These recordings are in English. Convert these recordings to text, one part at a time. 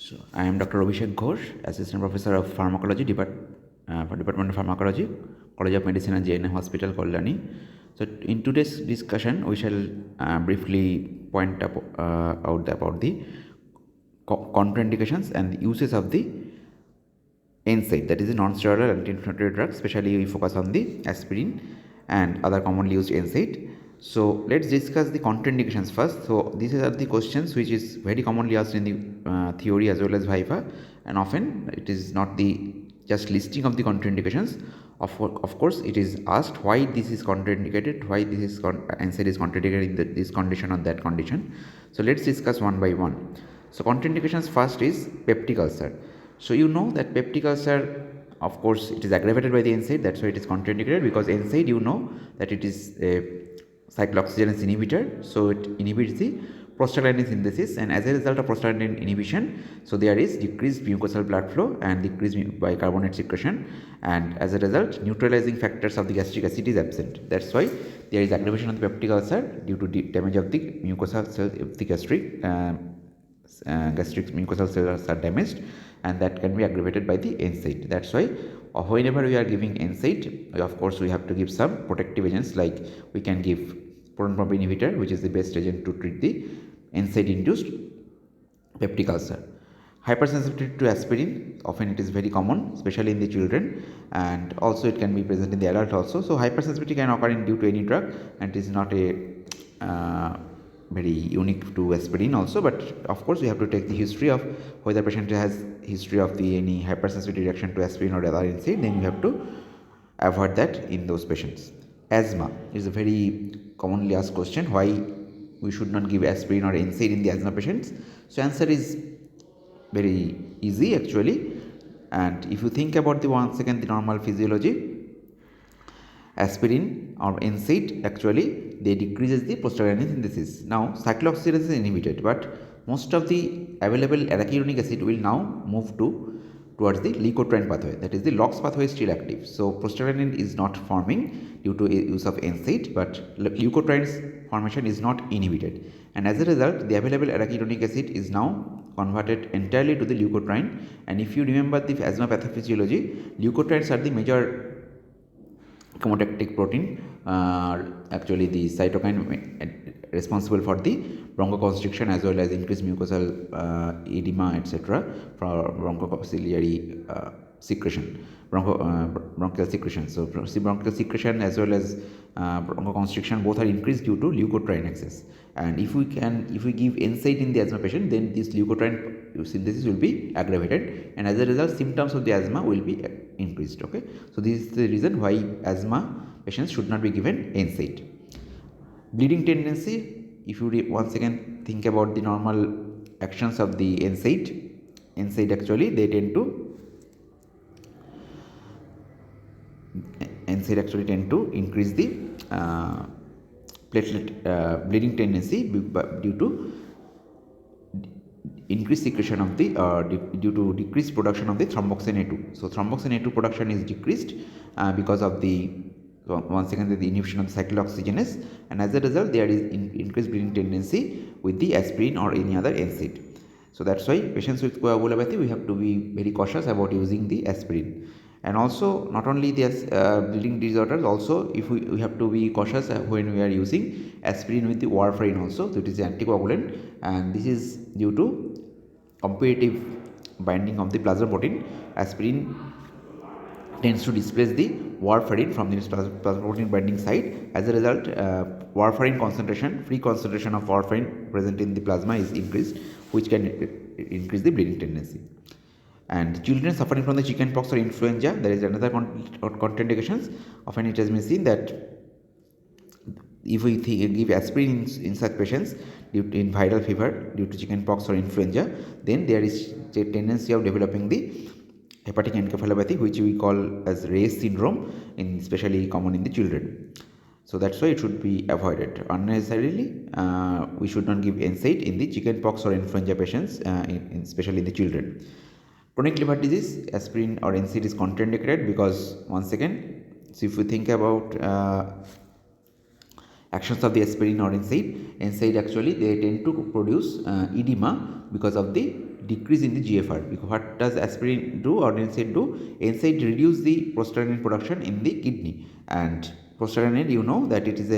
So, I am Dr. Abhishek Ghosh, Assistant Professor of Pharmacology, Department of Pharmacology, College of Medicine and JNM Hospital, Kollani. So, in today's discussion, we shall briefly point out about the contraindications and the uses of the NSaid, that is a non-steroidal anti-inflammatory drug. Especially we focus on the aspirin and other commonly used NSaid. So let's discuss the contraindications first. So these are the questions which is very commonly asked in the theory as well as viva, and often it is not the just listing of the contraindications. Of course, it is asked why this is contraindicated, why this is NSaid is contraindicated in this condition or that condition. So let's discuss one by one. So contraindications first is peptic ulcer. So you know that peptic ulcer, of course, it is aggravated by the NSaid. That's why it is contraindicated, because NSaid, you know that it is a cyclooxygenase inhibitor. So it inhibits the prostaglandin synthesis, and as a result of prostaglandin inhibition, so there is decreased mucosal blood flow and decreased bicarbonate secretion, and as a result, neutralizing factors of the gastric acid is absent. That's why there is aggravation of the peptic ulcer due to damage of the mucosal cells of the gastric mucosal cells are damaged, and that can be aggravated by the NSaid. That's why whenever we are giving NSaid, of course we have to give some protective agents, like we can give proton pump inhibitor, which is the best agent to treat the NSaid induced peptic ulcer. Hypersensitivity to aspirin, often it is very common, especially in the children, and also it can be present in the adult also. So hypersensitivity can occur due to any drug, and it is not a very unique to aspirin also, but of course we have to take the history of whether patient has history of the any hypersensitivity reaction to aspirin or other NSaid, then you have to avoid that in those patients. Asthma is a very commonly asked question, why we should not give aspirin or NSaid in the asthma patients. So answer is very easy actually, and if you think about the once again the normal physiology, aspirin or NSaid actually they decreases the prostaglandin synthesis. Now cyclooxygenase is inhibited, but most of the available arachidonic acid will now move towards the leukotriene pathway, that is the LOX pathway is still active. So prostaglandin is not forming due to use of NSaid, but leukotriene's formation is not inhibited, and as a result the available arachidonic acid is now converted entirely to the leukotriene. And if you remember the asthma pathophysiology, leukotrienes are the major chemotactic protein, actually the cytokine responsible for the bronchoconstriction as well as increased mucosal edema, etc., for bronchociliary secretion, bronchial secretion. So bronchial secretion as well as bronchoconstriction both are increased due to leukotriene excess. And if we give NSaid in the asthma patient, then this leukotriene synthesis will be aggravated, and as a result symptoms of the asthma will be increased. Okay, so this is the reason why asthma patients should not be given NSaid. Bleeding tendency, if you once again think about the normal actions of the NSaid actually they tend to increase the platelet bleeding tendency due to increased secretion of the due to decreased production of the thromboxane A2. So thromboxane A2 production is decreased because of the once again the inhibition of the cyclooxygenase, and as a result there is increased bleeding tendency with the aspirin or any other NSaid. So that's why patients with coagulopathy we have to be very cautious about using the aspirin. And also not only the bleeding disorders, also if we have to be cautious when we are using aspirin with the warfarin also. So it is anticoagulant, and this is due to competitive binding of the plasma protein. Aspirin tends to displace the warfarin from the plasma protein binding site. As a result, warfarin concentration, free concentration of warfarin present in the plasma is increased, which can increase the bleeding tendency. And children suffering from the chickenpox or influenza, there is another contraindications. Often it has been seen that if we give aspirin in such patients in viral fever due to chickenpox or influenza, then there is a tendency of developing the hepatic encephalopathy, which we call as Ray's syndrome, especially common in the children. So that's why it should be avoided unnecessarily. We should not give NSaid in the chickenpox or influenza patients, especially in the children. Chronic liver disease, aspirin or NSaid is contraindicated because once again, so if we think about actions of the aspirin or NSaid actually they tend to produce edema because of the decrease in the GFR. Because what does aspirin do or NSAID do? NSAID reduce the prostaglandin production in the kidney, and prostaglandin, you know that it is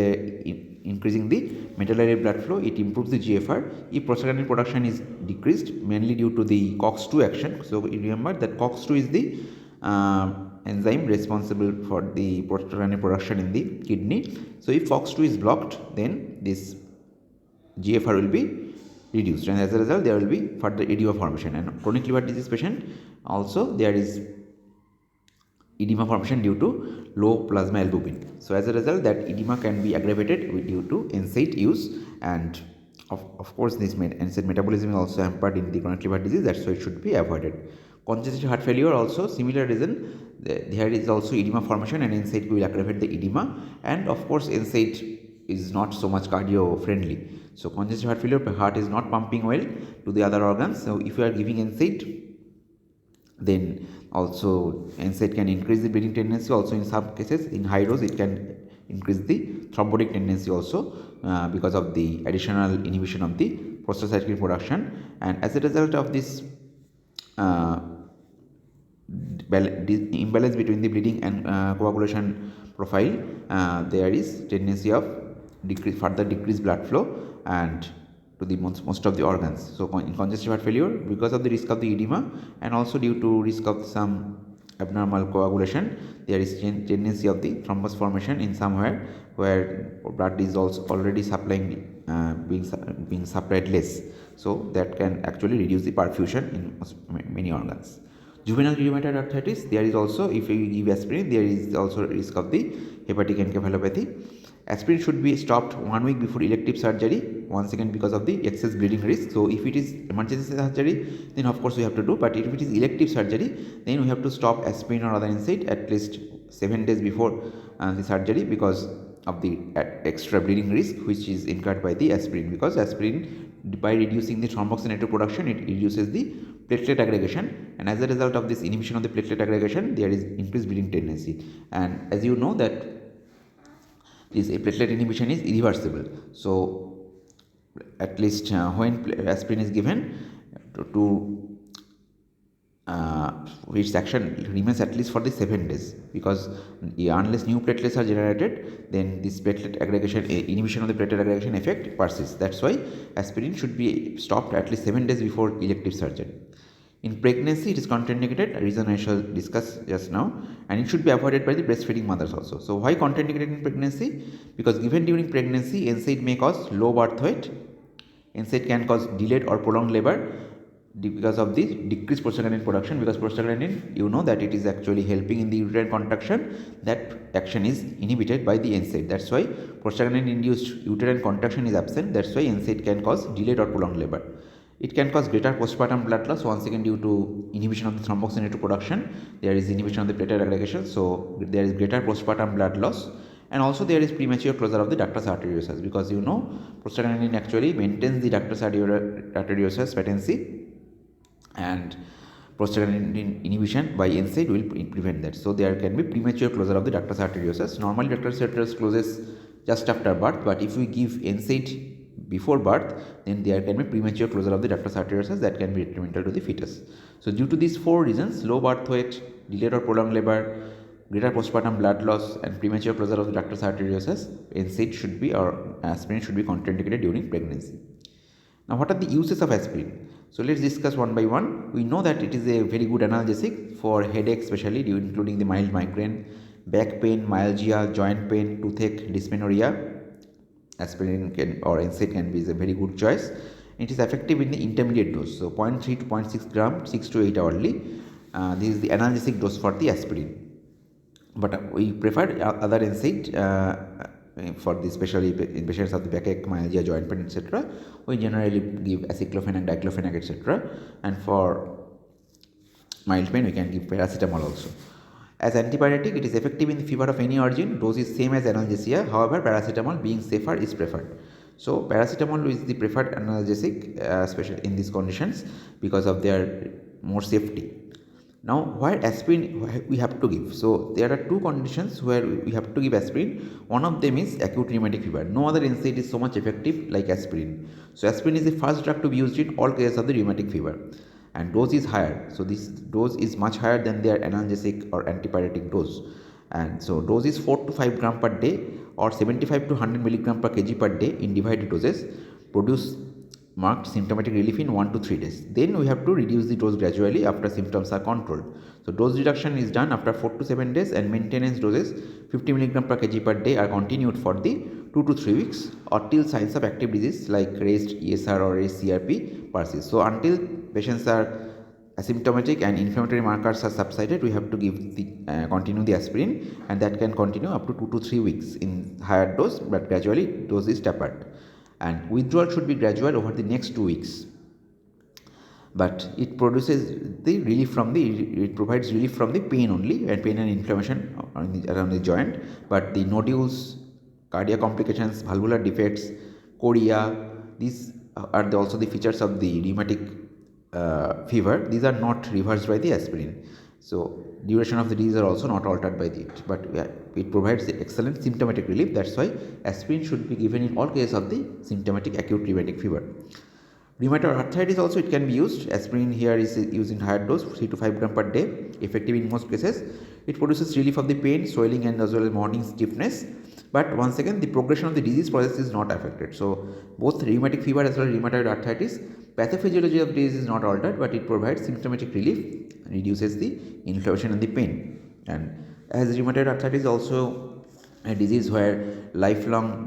increasing the medullary blood flow. It improves the GFR. If prostaglandin production is decreased, mainly due to the COX-2 action. So remember that COX-2 is the enzyme responsible for the prostaglandin production in the kidney. So if COX-2 is blocked, then this GFR will be reduced, and as a result there will be further edema formation. And chronic liver disease patient also there is edema formation due to low plasma albumin. So as a result that edema can be aggravated due to NSAID use, and of course this NSAID metabolism is also hampered in the chronic liver disease, that's why it should be avoided. Congestive heart failure also similar reason, there is also edema formation, and NSAID will aggravate the edema, and of course NSAID is not so much cardio friendly. So congestive heart failure, heart is not pumping well to the other organs. So if you are giving NSAID, then also NSAID can increase the bleeding tendency. Also in some cases in high dose it can increase the thrombotic tendency also because of the additional inhibition of the prostacyclin production. And as a result of this imbalance between the bleeding and coagulation profile, there is tendency of further decreased blood flow and to the most of the organs. So in congestive heart failure, because of the risk of the edema and also due to risk of some abnormal coagulation, there is tendency of the thrombus formation in somewhere where blood is also already supplying being supplied less. So that can actually reduce the perfusion in many organs. Juvenile rheumatoid arthritis, there is also, if you give aspirin, there is also risk of the hepatic encephalopathy. Aspirin should be stopped 1 week before elective surgery, once again because of the excess bleeding risk. So if it is emergency surgery, then of course we have to do, but if it is elective surgery, then we have to stop aspirin or other NSAID at least 7 days before the surgery, because of the extra bleeding risk which is incurred by the aspirin. Because aspirin, by reducing the thromboxane A2 production, it reduces the platelet aggregation, and as a result of this inhibition of the platelet aggregation, there is increased bleeding tendency. And as you know that this platelet inhibition is irreversible. So at least when aspirin is given to its action remains at least for the 7 days, because unless new platelets are generated, then this platelet aggregation inhibition of the platelet aggregation effect persists. That's why aspirin should be stopped at least 7 days before elective surgery. In pregnancy, it is contraindicated, a reason I shall discuss just now, and it should be avoided by the breastfeeding mothers also. So why contraindicated in pregnancy? Because given during pregnancy, NSAID may cause low birth weight, NSAID can cause delayed or prolonged labor because of the decreased prostaglandin production, because prostaglandin, you know that it is actually helping in the uterine contraction, that action is inhibited by the NSAID. That's why prostaglandin induced uterine contraction is absent. That's why NSAID can cause delayed or prolonged labor. It can cause greater postpartum blood loss, once again due to inhibition of the thromboxane A2 production. There is inhibition of the platelet aggregation, so there is greater postpartum blood loss, and also there is premature closure of the ductus arteriosus, because you know prostaglandin actually maintains the ductus arteriosus patency, and prostaglandin inhibition by NSAID will prevent that. So there can be premature closure of the ductus arteriosus. Normally ductus arteriosus closes just after birth, but if we give NSAID before birth, then there can be premature closure of the ductus arteriosus that can be detrimental to the fetus. So due to these 4 reasons, low birth weight, delayed or prolonged labor, greater postpartum blood loss, and premature closure of the ductus arteriosus, NSAID should be, or aspirin should be contraindicated during pregnancy. Now what are the uses of aspirin? So let's discuss one by one. We know that it is a very good analgesic for headache, especially including the mild migraine, back pain, myalgia, joint pain, toothache, dysmenorrhea. Aspirin or NSAID can be a very good choice. It is effective in the intermediate dose, so 0.3 to 0.6 gram 6 to 8 hourly. This is the analgesic dose for the aspirin, but we prefer other NSAID for the especially in patients of the backache, myalgia, joint pain, etc. We generally give aceclofenac, diclofenac, etc. And for mild pain we can give paracetamol also. As antibiotic, it is effective in the fever of any origin. Dose is same as analgesia. However, paracetamol being safer is preferred. So paracetamol is the preferred analgesic, especially in these conditions, because of their more safety. Now, why aspirin we have to give? So there are 2 conditions where we have to give aspirin. One of them is acute rheumatic fever. No other NSAID is so much effective like aspirin. So aspirin is the first drug to be used in all cases of the rheumatic fever. and dose is higher. So this dose is much higher than their analgesic or antipyretic dose. And so dose is 4 to 5 gram per day or 75 to 100 milligram per kg per day in divided doses, produce marked symptomatic relief in 1 to 3 days. Then we have to reduce the dose gradually after symptoms are controlled. So dose reduction is done after 4 to 7 days, and maintenance doses 50 milligram per kg per day are continued for the 2 to 3 weeks or till signs of active disease like raised ESR or raised CRP persist. So until patients are asymptomatic and inflammatory markers are subsided, we have to give the continue the aspirin, and that can continue up to 2 to 3 weeks in higher dose, but gradually dose is tapered, and withdrawal should be gradual over the next 2 weeks. But it produces the relief from the, it provides relief from the pain only, and pain and inflammation around the joint, but the nodules, cardiac complications, valvular defects, chorea, these are also the features of the rheumatic fever. These are not reversed by the aspirin. So duration of the disease are also not altered by it, but it provides the excellent symptomatic relief. That's why aspirin should be given in all cases of the symptomatic acute rheumatic fever. Rheumatoid arthritis also, it can be used. Aspirin here is used in higher dose, 3 to 5 gram per day, effective in most cases. It produces relief of the pain, swelling, and as well as morning stiffness. But once again, the progression of the disease process is not affected. So both rheumatic fever as well as rheumatoid arthritis, pathophysiology of disease is not altered, but it provides symptomatic relief, reduces the inflammation and the pain. And as rheumatoid arthritis is also a disease where lifelong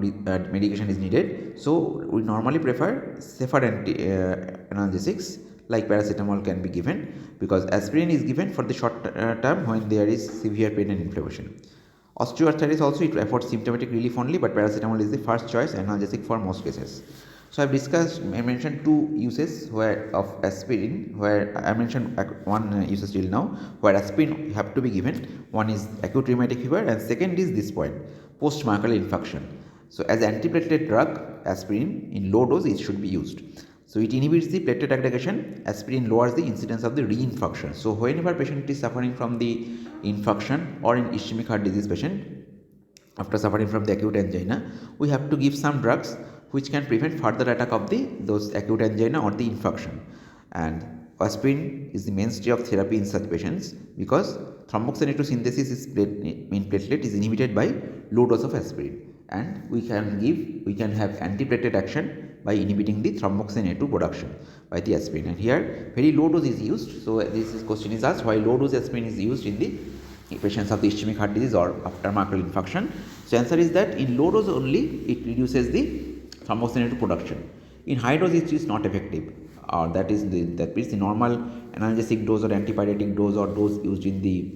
medication is needed, so we normally prefer safer analgesics like paracetamol can be given, because aspirin is given for the short term when there is severe pain and inflammation. Osteoarthritis also, it affords symptomatic relief only, but paracetamol is the first choice analgesic for most cases. So I mentioned two uses where of aspirin, where I mentioned one uses till now where aspirin have to be given. One is acute rheumatic fever, and second is this point, post-myocardial infarction. So as antiplatelet drug, aspirin in low dose it should be used. So it inhibits the platelet aggregation. Aspirin lowers the incidence of the reinfarction. So whenever patient is suffering from the infarction, or in ischemic heart disease patient after suffering from the acute angina, we have to give some drugs which can prevent further attack of those acute angina or the infarction. And aspirin is the mainstay of therapy in such patients, because thromboxane A2 synthesis in platelet is inhibited by low dose of aspirin, and we can have antiplatelet action by inhibiting the thromboxane A2 production by the aspirin. And here very low dose is used. So this question is asked, why low dose aspirin is used in the patients of the ischemic heart disease or after myocardial infarction. So answer is that in low dose only it reduces the thromboxane A2 production. In high dose it is not effective, or that means the normal analgesic dose or antipyretic dose or dose used in the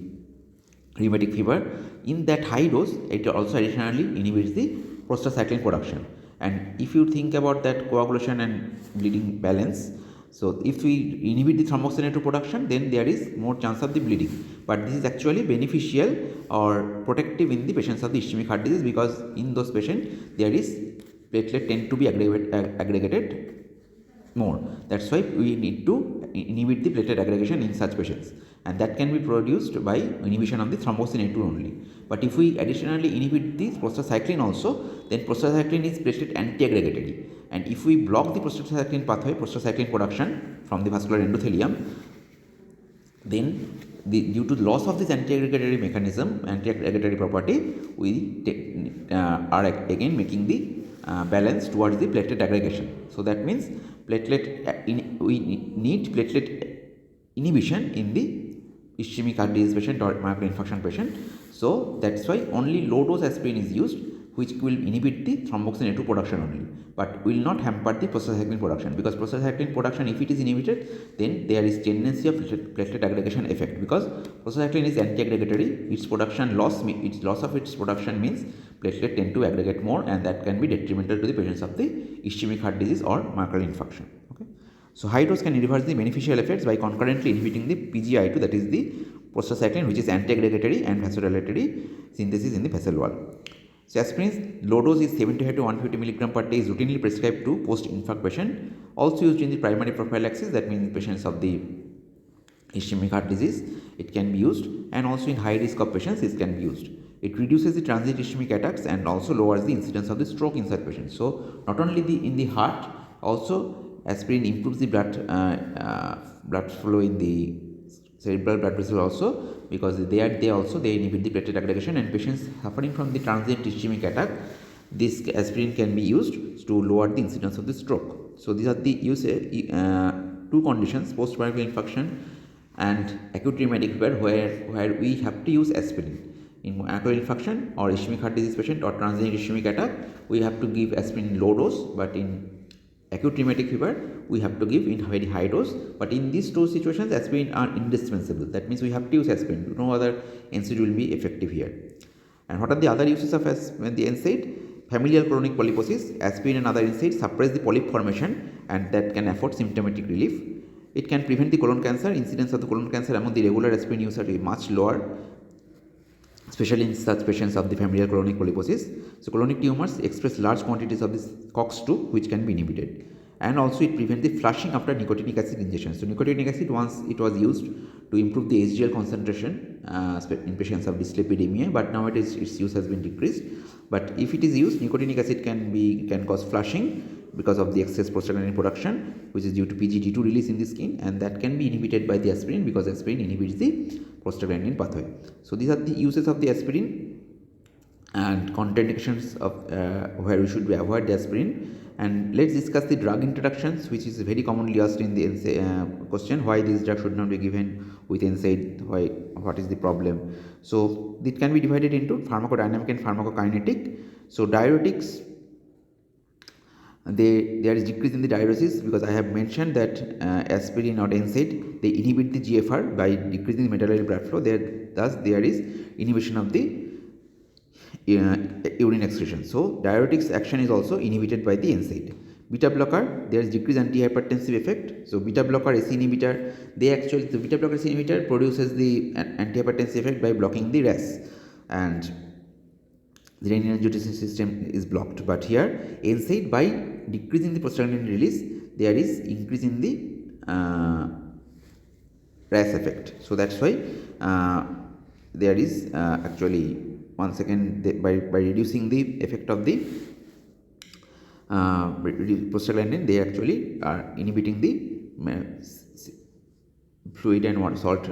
rheumatic fever. In that high dose, it also additionally inhibits the prostacyclin production. And if you think about that coagulation and bleeding balance, so if we inhibit the thromboxane A2 production, then there is more chance of the bleeding. But this is actually beneficial or protective in the patients of the ischemic heart disease, because in those patients there is platelet tend to be aggregated more. That's why we need to inhibit the platelet aggregation in such patients, and that can be produced by inhibition of the thromboxane A2 only. But if we additionally inhibit the prostacyclin also, then prostacyclin is platelet anti-aggregatory, and if we block the prostacyclin pathway, prostacyclin production from the vascular endothelium, then due to loss of this anti-aggregatory mechanism, anti-aggregatory property, we are again making the balance towards the platelet aggregation. So that means we need platelet inhibition in the ischemic heart disease patient or myocardial infarction patient. So that's why only low dose aspirin is used, which will inhibit the thromboxane A2 production only, but will not hamper the prostacyclin production, because prostacyclin production, if it is inhibited, then there is tendency of platelet aggregation effect, because prostacyclin is anti-aggregatory. Its loss of its production means platelet tend to aggregate more, and that can be detrimental to the patients of the ischemic heart disease or myocardial infarction. Okay. So high dose can reverse the beneficial effects by concurrently inhibiting the PGI2, that is the prostacyclin, which is anti-aggregatory and vasodilatory synthesis in the vessel wall. So aspirin's low dose is 75 to 150 mg per day, is routinely prescribed to post-infarct patient, also used in the primary prophylaxis, that means patients of the ischemic heart disease it can be used, and also in high risk of patients it can be used. It reduces the transient ischemic attacks and also lowers the incidence of the stroke in such patients. So not only in the heart, also Aspirin improves the blood flow in the cerebral blood vessel also, because they inhibit the platelet aggregation, and patients suffering from the transient ischemic attack, this aspirin can be used to lower the incidence of the stroke. So these are the two conditions, post-viral infection and acute rheumatic fever, where we have to use aspirin. In acute infection or ischemic heart disease patient or transient ischemic attack, we have to give aspirin in low dose, but in acute rheumatic fever we have to give in very high dose. But in these two situations, aspirin are indispensable. That means we have to use aspirin. No other NSAID will be effective here. And what are the other uses of the NSAID? Familial chronic polyposis. Aspirin and other NSAIDs suppress the polyp formation, and that can afford symptomatic relief. It can prevent the colon cancer. Incidence of the colon cancer among the regular aspirin users is much lower, especially in such patients of the familial chronic polyposis. So colonic tumors express large quantities of this COX-2, which can be inhibited. And also it prevents the flushing after nicotinic acid injection. So nicotinic acid, once it was used to improve the HDL concentration in patients of dyslipidemia, but nowadays its use has been decreased. But if it is used, nicotinic acid can cause flushing because of the excess prostaglandin production, which is due to PGD2 release in the skin, and that can be inhibited by the aspirin, because aspirin inhibits the prostaglandin pathway. So these are the uses of the aspirin and contraindications of where we should avoid the aspirin. And let's discuss the drug introductions, which is very commonly asked in the question, why this drug should not be given with NSAID, what is the problem. So it can be divided into pharmacodynamic and pharmacokinetic. So diuretics, there is decrease in the diuresis, because I have mentioned that aspirin or NSAID, they inhibit the GFR by decreasing the metabolic blood flow. Thus there is inhibition of the urine excretion. So diuretics action is also inhibited by the NSAID. Beta blocker, there is decreased antihypertensive effect. So beta blocker AC inhibitor, the beta blocker AC inhibitor produces the antihypertensive effect by blocking the RAS, and the renin-angiotensin system is blocked. But here NSAID, by decreasing the prostaglandin release, there is increase in the RAS effect. So that's why there is actually, once again, by reducing the effect of the prostaglandin, they actually are inhibiting the fluid and water, salt.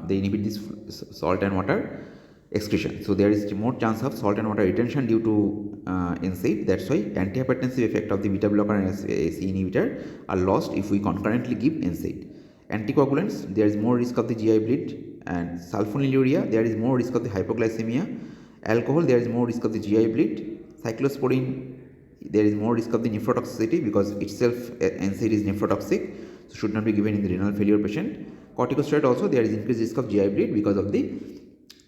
They inhibit this salt and water excretion. So there is more chance of salt and water retention due to NSAID. That's why antihypertensive effect of the beta blocker and AC inhibitor are lost if we concurrently give NSAID. Anticoagulants, there is more risk of the GI bleed, and sulfonylurea, there is more risk of the hypoglycemia. Alcohol, there is more risk of the GI bleed. Cyclosporine, there is more risk of the nephrotoxicity, because itself NSAID is nephrotoxic, so should not be given in the renal failure patient. Corticosteroid also, there is increased risk of GI bleed because of the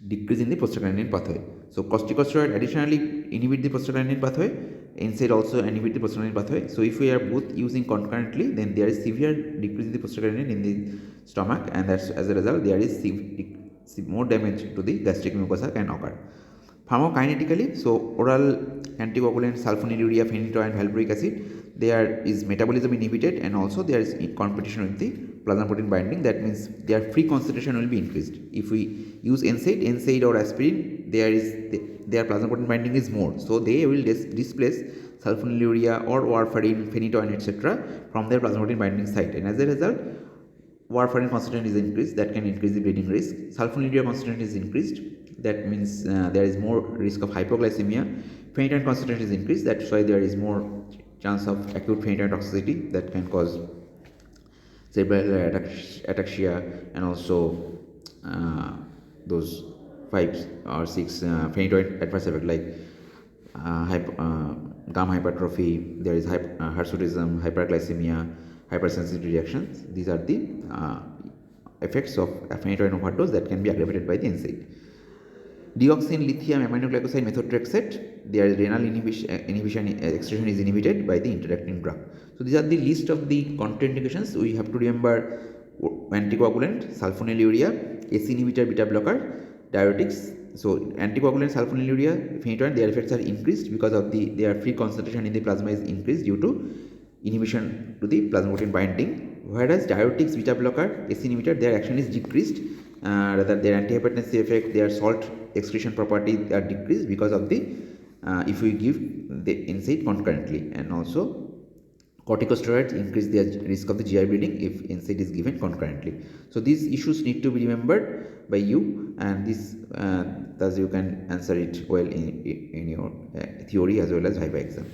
decrease in the prostaglandin pathway. So corticosteroid additionally inhibit the prostaglandin pathway. NSAID also inhibit the prostaglandin pathway. So if we are both using concurrently, then there is severe decrease in the prostaglandin in the stomach, and that's, as a result, there is more damage to the gastric mucosa can occur. Pharmacokinetically, so oral anticoagulant, sulfonylurea, phenytoin, valproic acid, there is metabolism inhibited, and also there is competition with the plasma protein binding. That means their free concentration will be increased. If we use NSAID or aspirin, their plasma protein binding is more, so they will displace sulfonylurea or warfarin, phenytoin, etc. from their plasma protein binding site, and as a result, warfarin concentration is increased. That can increase the bleeding risk. Sulfonylurea concentration is increased. That means there is more risk of hypoglycemia. Phenytoin concentration is increased. That's why there is more chance of acute phenytoin toxicity that can cause cerebral ataxia, and also those 5 or 6 phenytoin adverse effects like gum hypertrophy, there is hirsutism, hyperglycemia, hypersensitivity reactions. These are the effects of phenytoin overdose that can be aggravated by the NSAID. Dioxin, lithium, aminoglycoside, methotrexate, their renal inhibition excretion is inhibited by the interacting drug. So these are the list of the contraindications. We have to remember anticoagulant, sulfonylurea, AC inhibitor, beta blocker, diuretics. So anticoagulant, sulfonylurea, phenytoin, their effects are increased because of their free concentration in the plasma is increased due to inhibition to the plasma protein binding, whereas diuretics, beta blocker, AC inhibitor, their action is decreased. Rather, their antihypertensive effect, their salt excretion properties are decreased because of the if we give the NSAID concurrently. And also corticosteroids increase the risk of the GI bleeding if NSAID is given concurrently. So these issues need to be remembered by you, and this thus you can answer it well in your theory as well as viva exam.